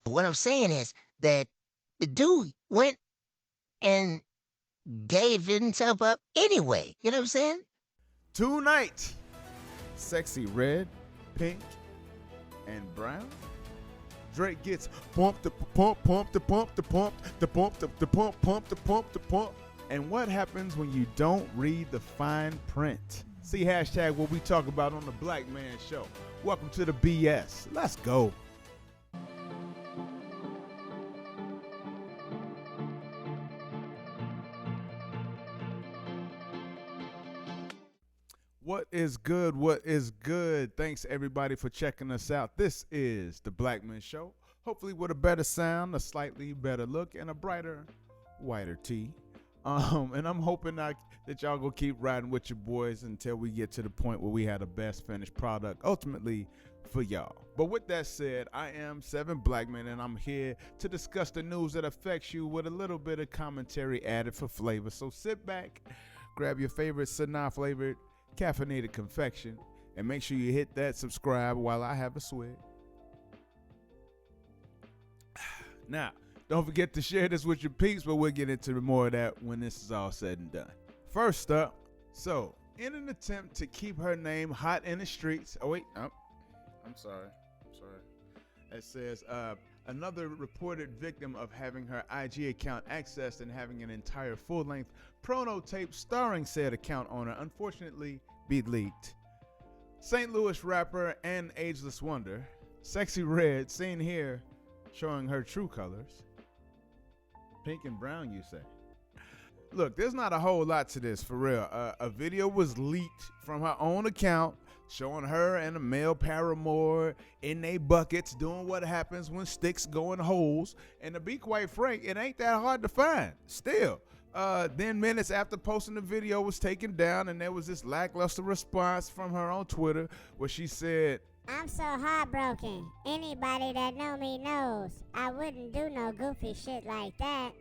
What I'm saying is that the dude went and gave himself up anyway. You know what I'm saying? Tonight, sexy red, pink, and brown. Drake gets pump the pump, pump the pump the pump the pump the pump, pump the pump the pump. And what happens when you don't read the fine print? See hashtag what we talk about on the Black Man Show. Welcome to the BS. Let's go. What is good? What is good? Thanks everybody for checking us out. This is the Blackman Show. Hopefully with a better sound, a slightly better look, and a brighter, whiter tee. And I'm hoping that y'all gonna keep riding with your boys until we get to the point where we have the best finished product ultimately for y'all. But with that said, I am Seven Blackman, and I'm here to discuss the news that affects you with a little bit of commentary added for flavor. So sit back, grab your favorite Sanaa flavored caffeinated confection, and make sure you hit that subscribe while I have a swig. Now, don't forget to share this with your peeps, but we'll get into more of that when this is all said and done. First up, so in an attempt to keep her name hot in the streets, I'm sorry. It says another reported victim of having her IG account accessed and having an entire full-length promo tape starring said account owner unfortunately be leaked. St. Louis rapper and ageless wonder, Sexy Red, seen here showing her true colors. Pink and brown, you say? Look, there's not a whole lot to this, for real. A video was leaked from her own account showing her and a male paramour in they buckets doing what happens when sticks go in holes. And to be quite frank, it ain't that hard to find. Still, then minutes after posting the video was taken down, and there was this lackluster response from her on Twitter where she said, I'm so heartbroken. Anybody that know me knows I wouldn't do no goofy shit like that.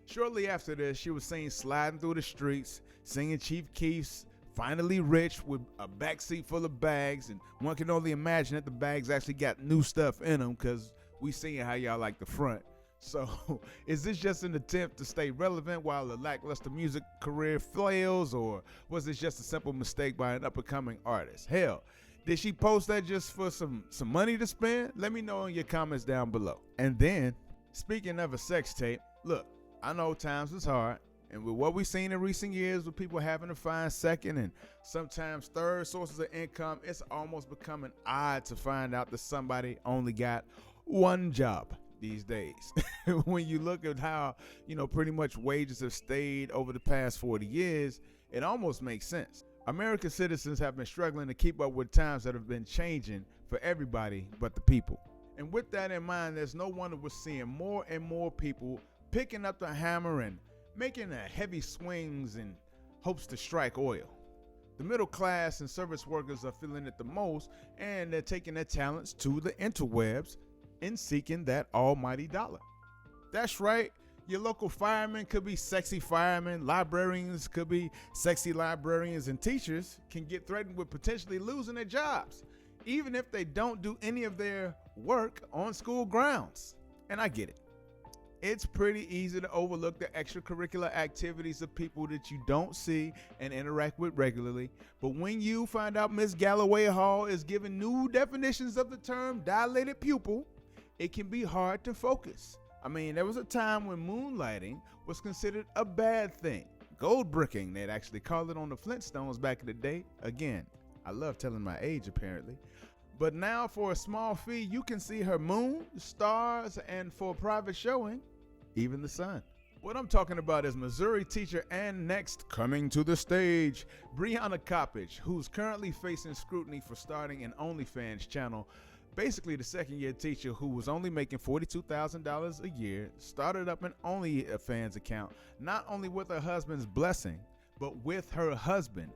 Shortly after this, she was seen sliding through the streets, singing Chief Keef's Finally Rich with a backseat full of bags, and one can only imagine that the bags actually got new stuff in them because we seen how y'all like the front. So, is this just an attempt to stay relevant while the lackluster music career flails, or was this just a simple mistake by an up-and-coming artist? Hell, did she post that just for some money to spend? Let me know in your comments down below. And then, speaking of a sex tape, look, I know times is hard, and with what we've seen in recent years with people having to find second and sometimes third sources of income, it's almost becoming odd to find out that somebody only got one job these days. When you look at how, pretty much wages have stayed over the past 40 years, it almost makes sense. American citizens have been struggling to keep up with times that have been changing for everybody but the people. And with that in mind, there's no wonder we're seeing more and more people picking up the hammer and making heavy swings in hopes to strike oil. The middle class and service workers are feeling it the most, and they're taking their talents to the interwebs in seeking that almighty dollar. That's right, your local firemen could be sexy firemen, librarians could be sexy librarians, and teachers can get threatened with potentially losing their jobs, even if they don't do any of their work on school grounds. And I get it. It's pretty easy to overlook the extracurricular activities of people that you don't see and interact with regularly. But when you find out Miss Galloway Hall is giving new definitions of the term dilated pupil, it can be hard to focus. I mean, there was a time when moonlighting was considered a bad thing. Gold bricking, they'd actually call it on the Flintstones back in the day. Again, I love telling my age apparently. But now for a small fee, you can see her moon, stars, and for a private showing, even the sun. What I'm talking about is Missouri teacher and next coming to the stage, Brianna Coppage, who's currently facing scrutiny for starting an OnlyFans channel. Basically, the second-year teacher who was only making $42,000 a year started up an OnlyFans account, not only with her husband's blessing, but with her husband,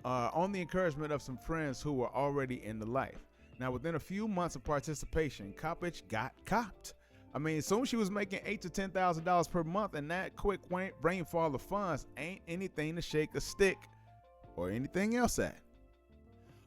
on the encouragement of some friends who were already in the life. Now, within a few months of participation, Coppage got copped. I mean, soon she was making $8,000 to $10,000 per month, and that quick rainfall of funds ain't anything to shake a stick or anything else at.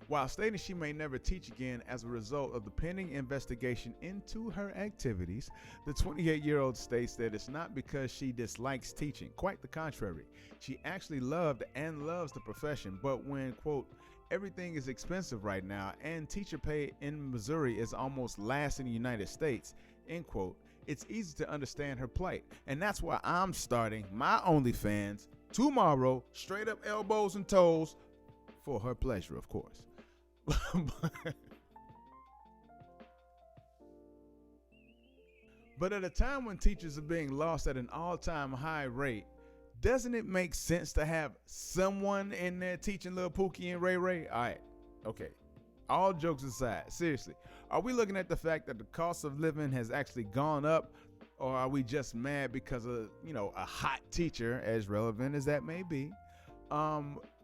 While stating she may never teach again as a result of the pending investigation into her activities, the 28-year-old states that it's not because she dislikes teaching. Quite the contrary. She actually loved and loves the profession, but when, quote, everything is expensive right now and teacher pay in Missouri is almost last in the United States, end quote, it's easy to understand her plight. And that's why I'm starting my OnlyFans tomorrow, straight up elbows and toes, for her pleasure, of course. But at a time when teachers are being lost at an all-time high rate, doesn't it make sense to have someone in there teaching Lil Pookie and Ray Ray? All right, okay. All jokes aside, seriously, are we looking at the fact that the cost of living has actually gone up, or are we just mad because of, a hot teacher, as relevant as that may be,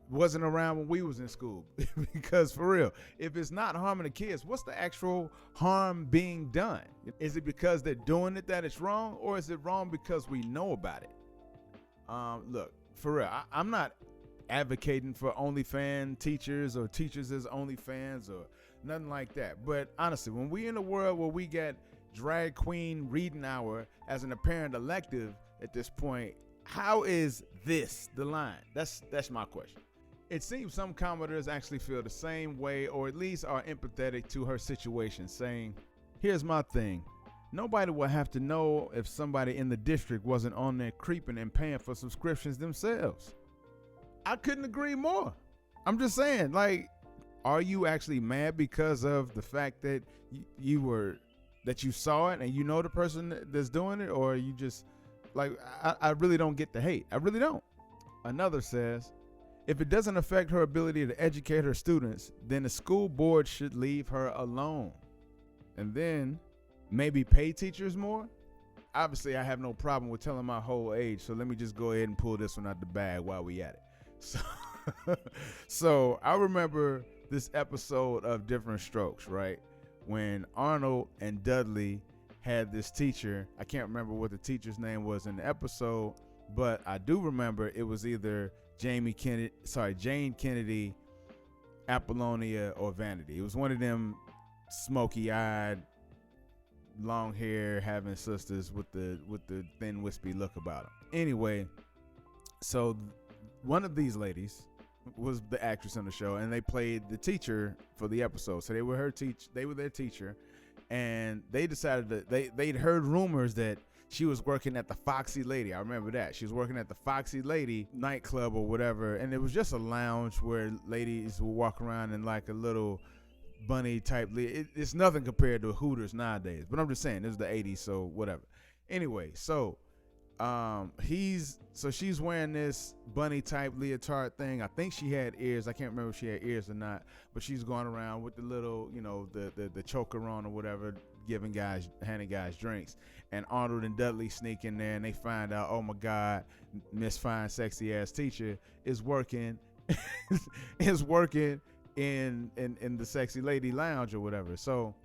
wasn't around when we was in school? Because for real, if it's not harming the kids, what's the actual harm being done? Is it because they're doing it that it's wrong, or is it wrong because we know about it? Look, for real, I'm not advocating for OnlyFans teachers or teachers as OnlyFans or nothing like that. But honestly, when we in a world where we get drag queen reading hour as an apparent elective at this point, how is this the line? That's my question. It seems some commenters actually feel the same way, or at least are empathetic to her situation, saying, here's my thing. Nobody will have to know if somebody in the district wasn't on there creeping and paying for subscriptions themselves. I couldn't agree more. I'm just saying, are you actually mad because of the fact that you saw it and you know the person that's doing it, or are you just I really don't get the hate. I really don't. Another says, if it doesn't affect her ability to educate her students, then the school board should leave her alone. And then maybe pay teachers more? Obviously, I have no problem with telling my whole age, so let me just go ahead and pull this one out the bag while we at it. So I remember this episode of Different Strokes, right? When Arnold and Dudley had this teacher. I can't remember what the teacher's name was in the episode, but I do remember it was either Jane Kennedy, Apollonia, or Vanity. It was one of them smoky-eyed, long hair having sisters with the thin wispy look about them. Anyway, so one of these ladies was the actress on the show, and they played the teacher for the episode. So they were their teacher, and they decided that they'd heard rumors that she was working at the Foxy Lady. I remember that. She was working at the Foxy Lady nightclub or whatever, and it was just a lounge where ladies would walk around in like a little bunny type. It's nothing compared to Hooters nowadays, but I'm just saying, this is the 80s, so whatever. Anyway, so she's wearing this bunny type leotard thing. I think she had ears. I can't remember if she had ears or not, but she's going around with the little, the choker on or whatever, handing guys drinks. And Arnold and Dudley sneak in there, and they find out, oh my God, Miss Fine Sexy Ass Teacher is working in the Sexy Lady Lounge or whatever. So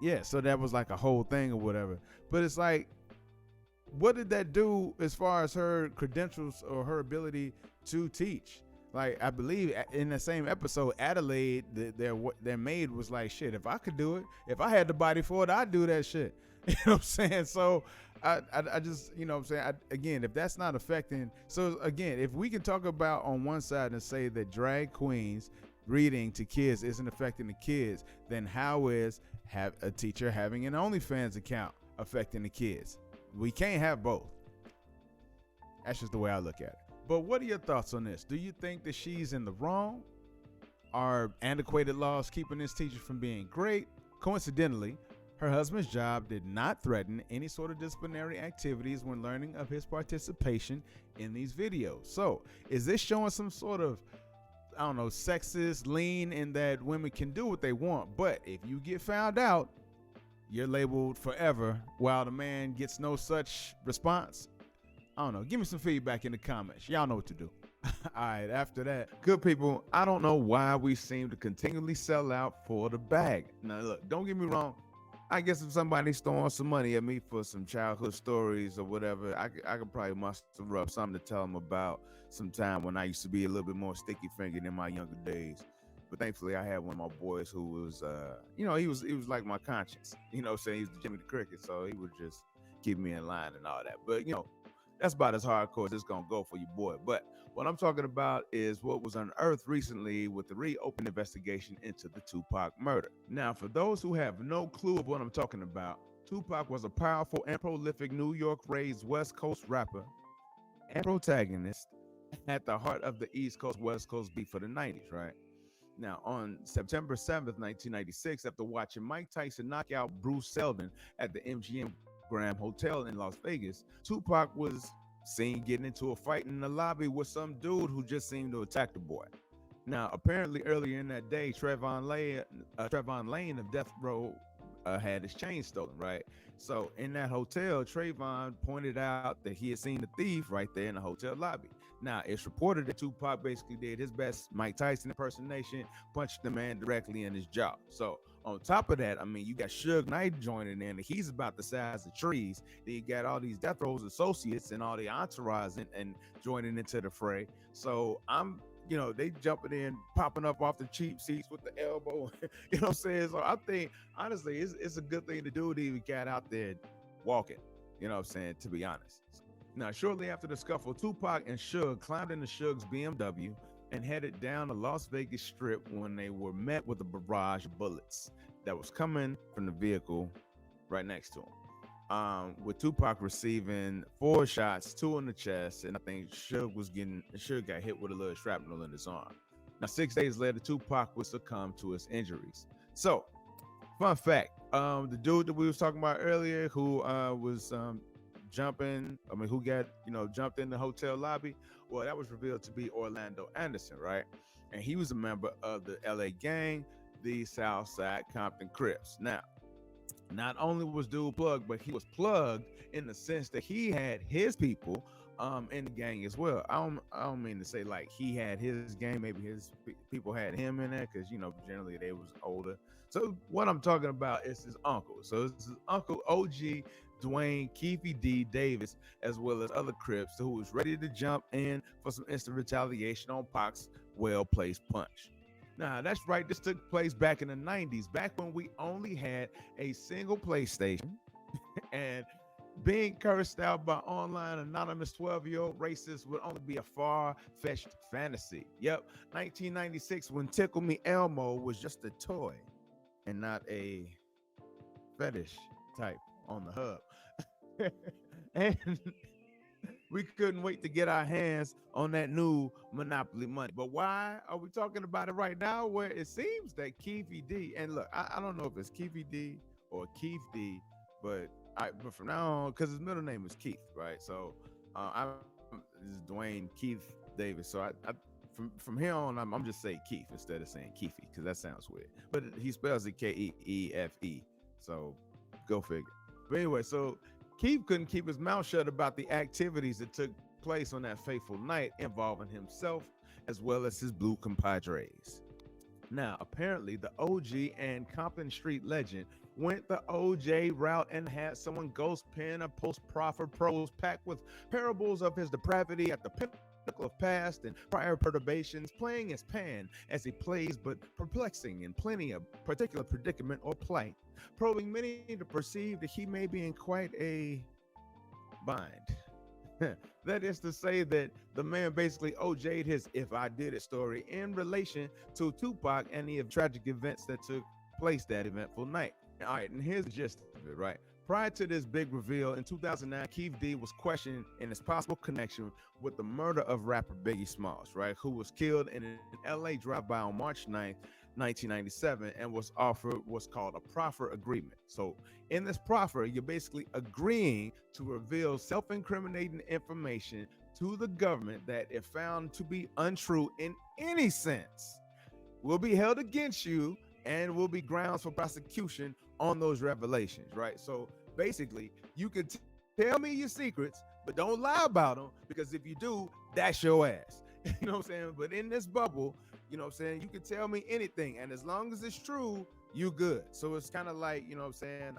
yeah, so that was like a whole thing or whatever. But it's like, what did that do as far as her credentials or her ability to teach? Like, I believe in the same episode, Adelaide, their maid, was like, shit, if I could do it, if I had the body for it, I'd do that shit. You know what I'm saying? So I just, you know what I'm saying? Again, if that's not affecting, so again, if we can talk about on one side and say that drag queens reading to kids isn't affecting the kids, then how is a teacher having an OnlyFans account affecting the kids? We can't have both. That's just the way I look at it. But what are your thoughts on this? Do you think that she's in the wrong? Are antiquated laws keeping this teacher from being great? Coincidentally, her husband's job did not threaten any sort of disciplinary activities when learning of his participation in these videos. So, is this showing some sort of, I don't know, sexist lean in that women can do what they want, but if you get found out, you're labeled forever while the man gets no such response? I don't know. Give me some feedback in the comments. Y'all know what to do. All right, after that, good people, I don't know why we seem to continually sell out for the bag. Now, look, don't get me wrong. I guess if somebody's throwing some money at me for some childhood stories or whatever, I could probably muster up something to tell them about some time when I used to be a little bit more sticky-fingered in my younger days. But thankfully, I had one of my boys who was, he was like my conscience. Saying he's the Jimmy the Cricket, so he would just keep me in line and all that. But that's about as hardcore as it's gonna go for your boy. But what I'm talking about is what was unearthed recently with the reopened investigation into the Tupac murder. Now, for those who have no clue of what I'm talking about, Tupac was a powerful and prolific New York-raised West Coast rapper and protagonist at the heart of the East Coast West Coast beef for the 90s, right? Now, on September 7th, 1996, after watching Mike Tyson knock out Bruce Seldon at the MGM Grand Hotel in Las Vegas, Tupac was seen getting into a fight in the lobby with some dude who just seemed to attack the boy. Now, apparently earlier in that day, Trayvon Lane of Death Row had his chain stolen, right? So in that hotel, Trayvon pointed out that he had seen the thief right there in the hotel lobby. Now, it's reported that Tupac basically did his best Mike Tyson impersonation, punched the man directly in his jaw. So on top of that, I mean, you got Suge Knight joining in, and he's about the size of trees. Then you got all these Death Row's associates and all the entourage and joining into the fray. So they jumping in, popping up off the cheap seats with the elbow. You know what I'm saying? So I think, honestly, it's a good thing to do to even get out there walking. You know what I'm saying? To be honest. Now, shortly after the scuffle, Tupac and Suge climbed into Suge's BMW and headed down the Las Vegas Strip when they were met with a barrage of bullets that was coming from the vehicle right next to him. With Tupac receiving 4 shots, 2 in the chest, and I think Suge got hit with a little shrapnel in his arm. Now, 6 days later, Tupac would succumb to his injuries. So, fun fact, the dude that we was talking about earlier who was who got, jumped in the hotel lobby, well, that was revealed to be Orlando Anderson, right? And he was a member of the LA gang, the Southside Compton Crips. Now, not only was dude plugged, but he was plugged in the sense that he had his people in the gang as well. I don't mean to say like he had his gang, maybe his people had him in there, because generally they was older. So what I'm talking about is his uncle. So it's his uncle OG Dwayne Keefy D Davis, as well as other Crips who was ready to jump in for some instant retaliation on Pac's well-placed punch. Now, that's right. This took place back in the 90s, back when we only had a single PlayStation and being cursed out by online anonymous 12-year-old racists would only be a far-fetched fantasy. Yep, 1996, when Tickle Me Elmo was just a toy and not a fetish type on the hub. And we couldn't wait to get our hands on that new Monopoly money. But why are we talking about it right now? Where it seems that Keefy D, and look, I don't know if it's Keefy D or Keith D, but from now on, because his middle name is Keith, right? So this is Dwayne Keith Davis. So from here on, I'm just saying Keith instead of saying Keefy, because that sounds weird. But he spells it Keefe. So go figure. But anyway, so Keith couldn't keep his mouth shut about the activities that took place on that fateful night involving himself as well as his blue compadres. Now, apparently, the OG and Compton Street legend went the OJ route and had someone ghost pen a post-proffer prose packed with parables of his depravity at the pinnacle of past and prior perturbations, playing his pan as he plays, but perplexing in plenty of particular predicament or plight, probing many to perceive that he may be in quite a bind. That is to say that the man basically OJ'd his If I Did It story in relation to Tupac and the tragic events that took place that eventful night. All right, and here's the gist of it, right? Prior to this big reveal, in 2009, Keith D was questioned in his possible connection with the murder of rapper Biggie Smalls, right? Who was killed in an LA drive-by on March 9th, 1997, and was offered what's called a proffer agreement. So in this proffer, you're basically agreeing to reveal self-incriminating information to the government that, if found to be untrue in any sense, will be held against you and will be grounds for prosecution on those revelations, right? So basically, you can tell me your secrets, but don't lie about them, because if you do, that's your ass. You know what I'm saying? But in this bubble, you know what I'm saying, you can tell me anything, and as long as it's true, you good. So it's kind of like, you know what I'm saying,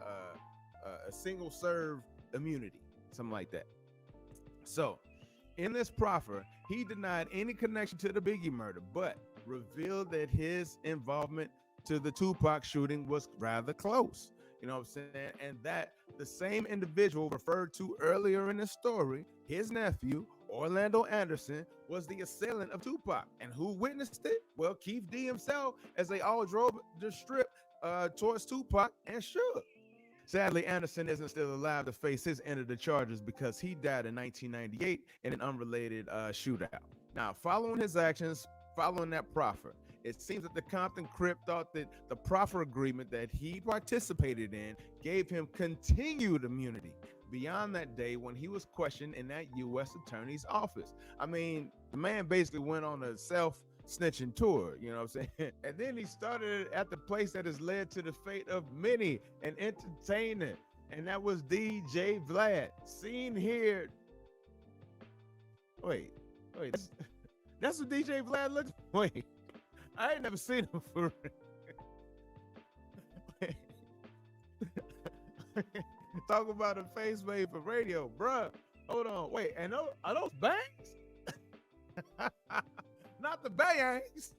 a single serve immunity, something like that. So in this proffer, he denied any connection to the Biggie murder, but revealed that his involvement to the Tupac shooting was rather close. You know what I'm saying? And that the same individual referred to earlier in the story, his nephew, Orlando Anderson, was the assailant of Tupac. And who witnessed it? Well, Keith D himself, as they all drove the strip towards Tupac and Suge. Sadly, Anderson isn't still alive to face his end of the charges because he died in 1998 in an unrelated shootout. Now, following his actions, following that proffer, it seems that the Compton Crip thought that the proffer agreement that he participated in gave him continued immunity beyond that day when he was questioned in that U.S. Attorney's office. I mean, the man basically went on a self-snitching tour, you know what I'm saying? And then he started at the place that has led to the fate of many an entertainer, and that was DJ Vlad. Seen here. Wait, that's what DJ Vlad looks. Wait, I ain't never seen him for talk about a face made for radio, bruh. Hold on, wait, and are those bangs? Not the bangs,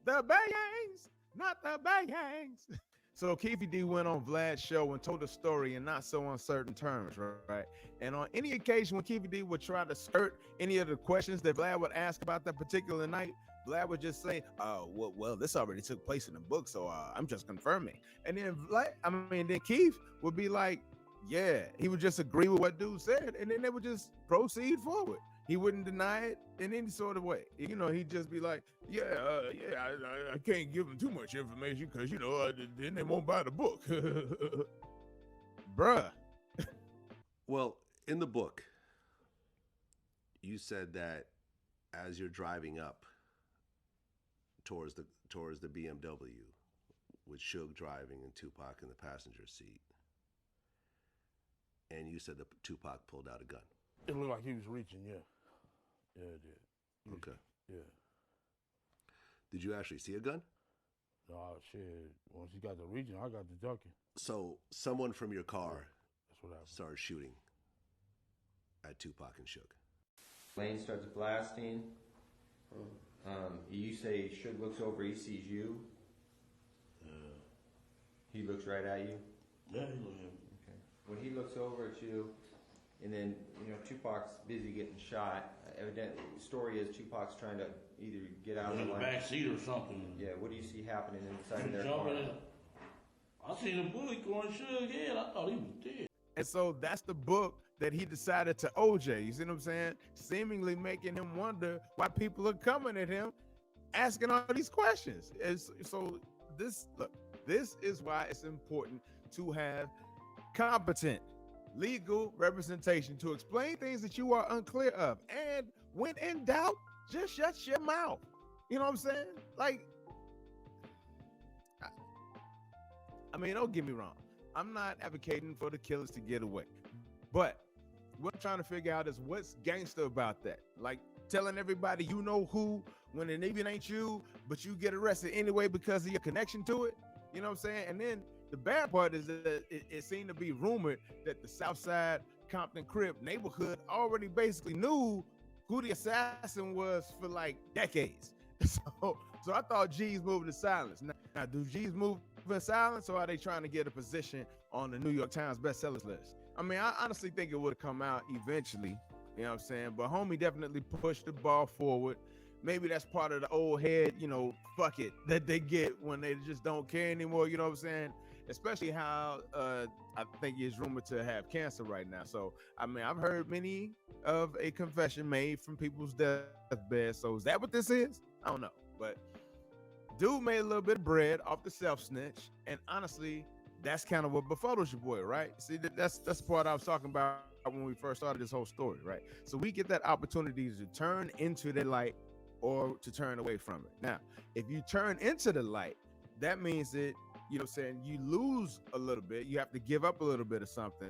the bangs, not the bangs. So Keefy D went on Vlad's show and told a story in not so uncertain terms, right? And on any occasion when Keefy D would try to skirt any of the questions that Vlad would ask about that particular night, Vlad would just say, well, this already took place in the book, so I'm just confirming. And then then Keith would be like, yeah, he would just agree with what dude said, and then they would just proceed forward. He wouldn't deny it in any sort of way. You know, he'd just be like, I can't give him too much information because, then they won't buy the book. Bruh. Well, in the book, you said that as you're driving up towards the BMW with Suge driving and Tupac in the passenger seat, and you said that Tupac pulled out a gun. It looked like he was reaching, yeah. Yeah, it did. Okay. Yeah. Did you actually see a gun? No, shit. Once he got the reaching, I got the ducking. So someone from your car That's what happened. started shooting at Tupac and Suge. Lane starts blasting. You say Suge looks over, he sees you. He looks right at you. Yeah, he looked at me. Okay. When he looks over at you, and then Tupac's busy getting shot. Evidently, the story is Tupac's trying to either get out In of the line. back seat or something. Yeah. What do you see happening inside of their car? Jumping in. I seen a bullet going Suge's head. I thought he was dead. And so that's the book that he decided to OJ. You see what I'm saying? Seemingly making him wonder why people are coming at him, asking all these questions. This is why it's important to have competent legal representation to explain things that you are unclear of. And when in doubt, just shut your mouth. You know what I'm saying? Like, I mean, don't get me wrong. I'm not advocating for the killers to get away. But what I'm trying to figure out is what's gangster about that. Like telling everybody you know who when it even ain't you, but you get arrested anyway because of your connection to it. You know what I'm saying? And then the bad part is that it seemed to be rumored that the Southside Compton Crip neighborhood already basically knew who the assassin was for like decades. So I thought G's moved to silence. Now, do G's move in silence, or are they trying to get a position on the New York Times bestsellers list? I mean, I honestly think it would have come out eventually, you know what I'm saying? But homie definitely pushed the ball forward. Maybe that's part of the old head, fuck it, that they get when they just don't care anymore, you know what I'm saying? Especially how I think he's rumored to have cancer right now. So, I mean, I've heard many of a confession made from people's deathbed. So is that what this is? I don't know. But dude made a little bit of bread off the self-snitch. And honestly, that's kind of what befuddles your boy, right? See, that's the part I was talking about when we first started this whole story, right? So we get that opportunity to turn into the light or to turn away from it. Now, if you turn into the light, that means that, you know what I'm saying, you lose a little bit. You have to give up a little bit of something,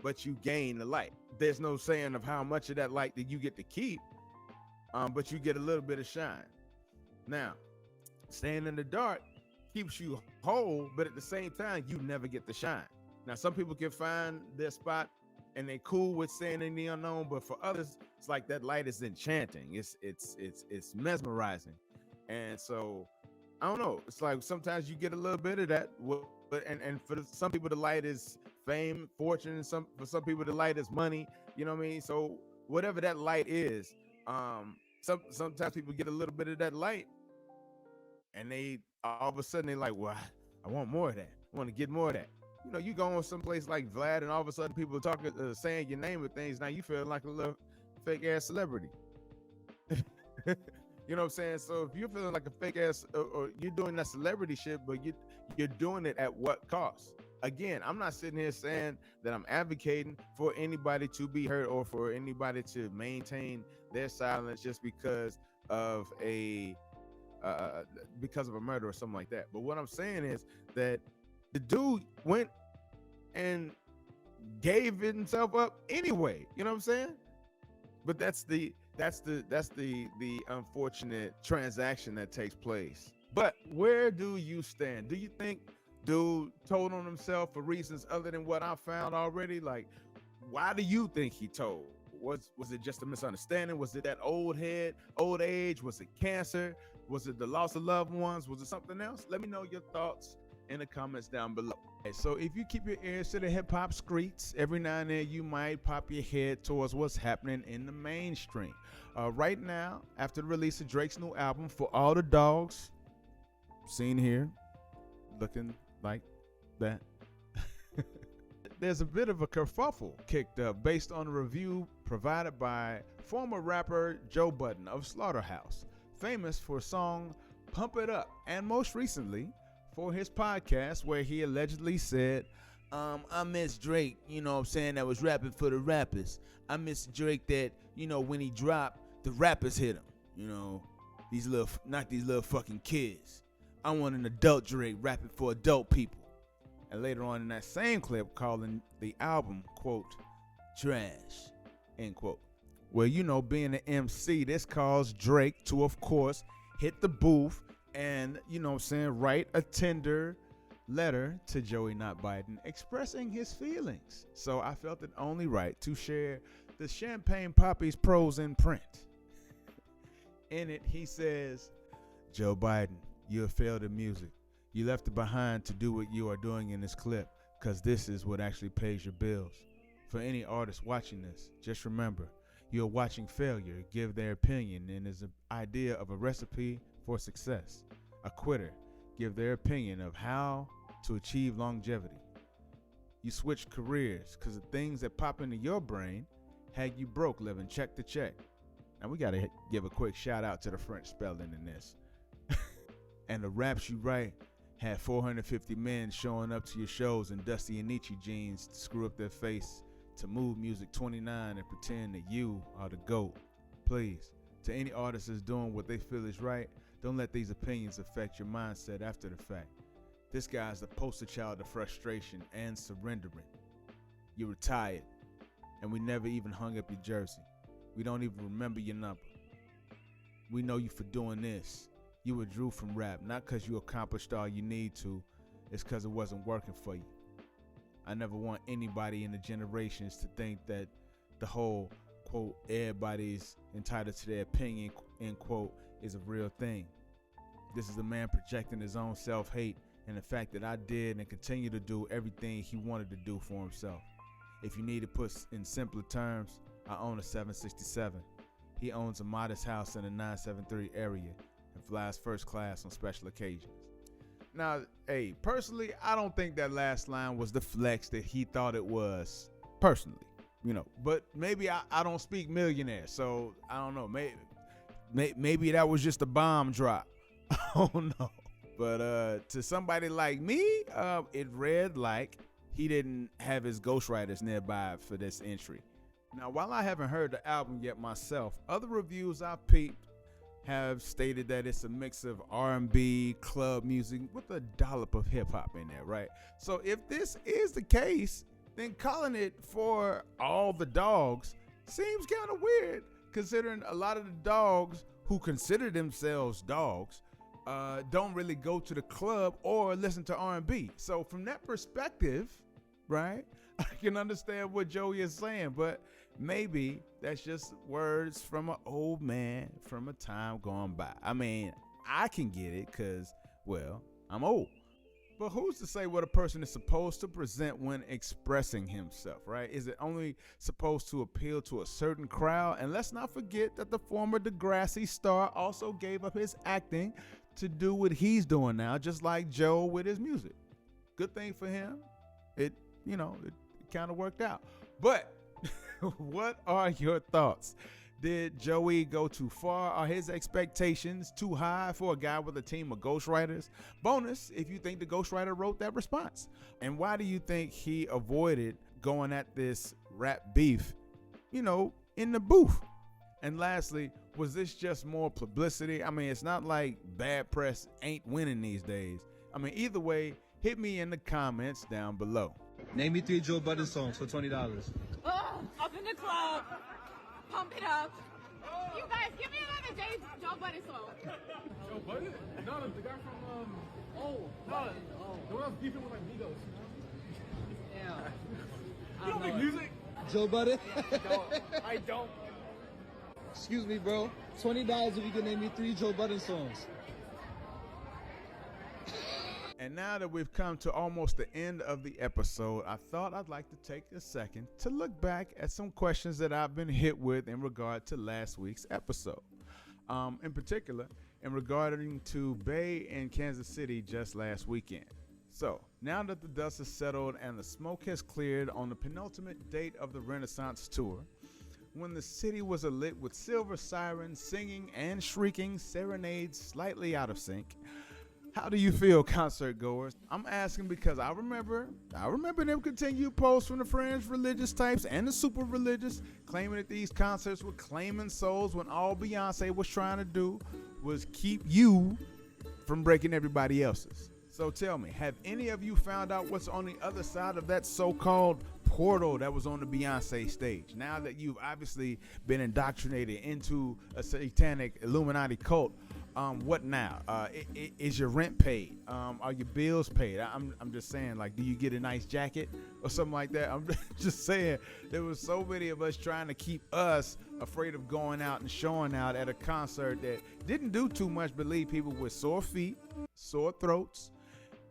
but you gain the light. There's no saying of how much of that light that you get to keep, but you get a little bit of shine. Now, staying in the dark keeps you whole, but at the same time, you never get the shine. Now, some people can find their spot and they cool with staying in the unknown, but for others, it's like that light is enchanting. It's mesmerizing. And so I don't know. It's like sometimes you get a little bit of that. And for some people, the light is fame, fortune. And for some people, the light is money. You know what I mean? So whatever that light is, sometimes people get a little bit of that light, and they all of a sudden they're like, well, I want more of that. I want to get more of that. You know, you go on someplace like Vlad, and all of a sudden people are talking, saying your name and things. Now you feel like a little fake ass celebrity. You know what I'm saying? So if you're feeling like a fake ass, or you're doing that celebrity shit, but you're doing it at what cost? Again, I'm not sitting here saying that I'm advocating for anybody to be hurt or for anybody to maintain their silence just because of a murder or something like that. But what I'm saying is that the dude went and gave himself up anyway. You know what I'm saying? But that's the unfortunate transaction that takes place. But where do you stand? Do you think dude told on himself for reasons other than what I found already? Like, why do you think he told? Was it just a misunderstanding? Was it that old age? Was it cancer? Was it the loss of loved ones? Was it something else? Let me know your thoughts in the comments down below. So if you keep your ears to the hip-hop streets, every now and then you might pop your head towards what's happening in the mainstream. Right now, after the release of Drake's new album, For All the Dogs, seen here, looking like that, there's a bit of a kerfuffle kicked up based on a review provided by former rapper Joe Budden of Slaughterhouse, famous for song Pump It Up, and most recently for his podcast where he allegedly said, I miss Drake, you know what I'm saying, that was rapping for the rappers. I miss Drake that, you know, when he dropped, the rappers hit him. You know, not these little fucking kids. I want an adult Drake rapping for adult people. And later on in that same clip, calling the album, quote, trash, end quote. Well, you know, being an MC, this caused Drake to, of course, hit the booth and, you know what I'm saying, write a tender letter to Joey Not Biden expressing his feelings. So I felt it only right to share the Champagne Poppy's prose in print. In it, he says, Joe Biden, you have failed in music. You left it behind to do what you are doing in this clip, because this is what actually pays your bills. For any artist watching this, just remember, you're watching failure give their opinion and is an idea of a recipe for success. A quitter give their opinion of how to achieve longevity. You switch careers because the things that pop into your brain had you broke living check to check. Now we gotta give a quick shout out to the French spelling in this. And the raps you write had 450 men showing up to your shows in Dusty and Nietzsche jeans to screw up their face to Move Music 29 and pretend that you are the GOAT. Please, to any artist that's doing what they feel is right, don't let these opinions affect your mindset after the fact. This guy's the poster child of frustration and surrendering. You're retired, and we never even hung up your jersey. We don't even remember your number. We know you for doing this. You withdrew from rap, not because you accomplished all you need to, it's because it wasn't working for you. I never want anybody in the generations to think that the whole, quote, everybody's entitled to their opinion, end quote, is a real thing. This is a man projecting his own self-hate and the fact that I did and continue to do everything he wanted to do for himself. If you need to put in simpler terms, I own a 767. He owns a modest house in the 973 area and flies first class on special occasions. Now, hey, personally, I don't think that last line was the flex that he thought it was, personally, you know. But maybe I don't speak millionaire, so I don't know. Maybe that was just a bomb drop. I don't know. But to somebody like me, it read like he didn't have his ghostwriters nearby for this entry. Now, while I haven't heard the album yet myself, other reviews I've peeped have stated that it's a mix of R&B, club music with a dollop of hip-hop in there, right? So if this is the case, then calling it For All the Dogs seems kind of weird, considering a lot of the dogs who consider themselves dogs don't really go to the club or listen to R&B. So from that perspective, right, I can understand what Joey is saying, but maybe that's just words from an old man from a time gone by. I mean, I can get it because, well, I'm old. But who's to say what a person is supposed to present when expressing himself, right? Is it only supposed to appeal to a certain crowd? And let's not forget that the former Degrassi star also gave up his acting to do what he's doing now, just like Joe with his music. Good thing for him. It kind of worked out. But what are your thoughts? Did Joey go too far? Are his expectations too high for a guy with a team of ghostwriters? Bonus if you think the ghostwriter wrote that response. And why do you think he avoided going at this rap beef, in the booth? And lastly, was this just more publicity? I mean, it's not like bad press ain't winning these days. I mean, either way, hit me in the comments down below. Name me 3 Joe Budden songs for $20. Up in the club, pump it up. You guys, give me another Joe Budden song. Joe Budden? No, the guy from, the one I was beefing with, like, Migos. Yeah. You don't make music? Joe Budden? I don't. Excuse me, bro. $20 if you can name me 3 Joe Budden songs. And now that we've come to almost the end of the episode, I thought I'd like to take a second to look back at some questions that I've been hit with in regard to last week's episode. In particular, in regarding to Bay and Kansas City just last weekend. So, now that the dust has settled and the smoke has cleared on the penultimate date of the Renaissance Tour, when the city was alit with silver sirens singing and shrieking serenades slightly out of sync, how do you feel, concert goers? I'm asking because I remember them continued posts from the fringe religious types and the super religious claiming that these concerts were claiming souls when all Beyonce was trying to do was keep you from breaking everybody else's. So tell me, have any of you found out what's on the other side of that so-called portal that was on the Beyonce stage? Now that you've obviously been indoctrinated into a satanic Illuminati cult, what now? Is your rent paid? Are your bills paid? I'm just saying, like, do you get a nice jacket or something like that? I'm just saying, there was so many of us trying to keep us afraid of going out and showing out at a concert that didn't do too much but leave people with sore feet, sore throats,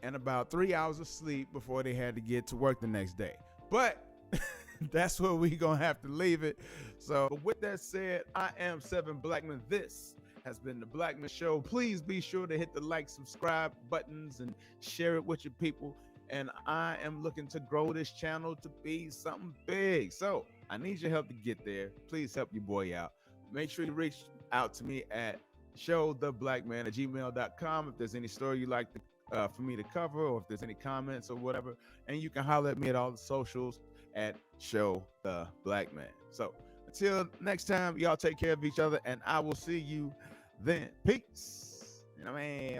and about 3 hours of sleep before they had to get to work the next day. But that's where we gonna have to leave it. So with that said, I am ShowTheBlackman. This has been the Blackman Show. Please be sure to hit the like, subscribe buttons and share it with your people. And I am looking to grow this channel to be something big. So I need your help to get there. Please help your boy out. Make sure you reach out to me at ShowTheBlackman@gmail.com if there's any story you'd like to, for me to cover, or if there's any comments or whatever. And you can holler at me at all the socials at ShowTheBlackman. So until next time, y'all take care of each other, and I will see you then. Peace. You know what I mean?